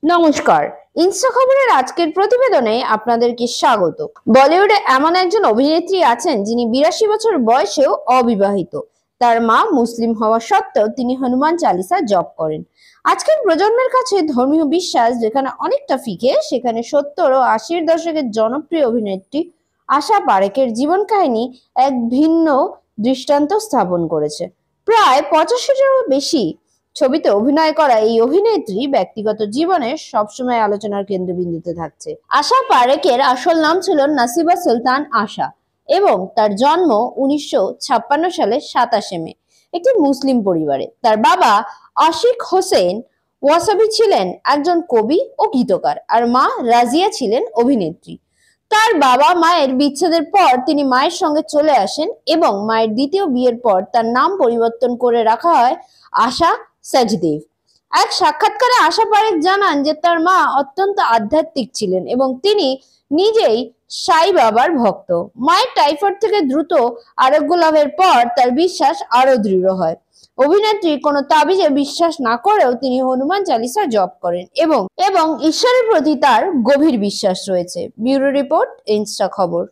নমস্কার। ইনস্টা খবরের আজকের প্রতিবেদনে আপনাদেরকে স্বাগত। বলিউডে এমন একজন অভিনেত্রী আছেন যিনি 82 বছর বয়সেও অবিবাহিত। তার মা মুসলিম হওয়া সত্ত্বেও তিনি হনুমান চালিসা জপ করেন। আজকের প্রজন্মের কাছে ধর্মীয় বিশ্বাস যেখানে অনেকটা ফিকে, সেখানে 70 ও 80-এর দশকের জনপ্রিয় অভিনেত্রী আশা পারেখের জীবন কাহিনী এক ভিন্ন দৃষ্টান্ত স্থাপন করেছে। প্রায় 85-টিরও বেশি ছবিতে অভিনয় করা এই অভিনেত্রী ব্যক্তিগত জীবনে সবসময় আলোচনার কেন্দ্রবিন্দুতে থাকছে। আশা পারেখের আসল নাম ছিল নাসিবা সুলতান আশা এবং তার জন্ম 1956 সালের 27 মে একটি মুসলিম পরিবারে। তার বাবা আশিক হোসেন ওয়াসাবি ছিলেন একজন কবি ও গীতকার, আর মা রাজিয়া ছিলেন অভিনেত্রী। তার বাবা মায়ের বিচ্ছেদের পর তিনি মায়ের সঙ্গে চলে আসেন এবং মায়ের দ্বিতীয় বিয়ের পর তার নাম পরিবর্তন করে রাখা হয় আশা সচদেব। এক সাক্ষাৎকারে আশা পারেখ জানান যে তার মা অত্যন্ত আধ্যাত্মিক ছিলেন এবং তিনি নিজেই সাই বাবার ভক্ত। মায়ের টাইফয়েড থেকে দ্রুত আরোগ্য লাভের পর তার বিশ্বাস আরো দৃঢ় হয়। অভিনেত্রী কোনো তাবিজে বিশ্বাস না করেও তিনি হনুমান চালিসা জপ করেন এবং ঈশ্বরের প্রতি তার গভীর বিশ্বাস রয়েছে। ব্যুরো রিপোর্ট, ইনস্টা খবর।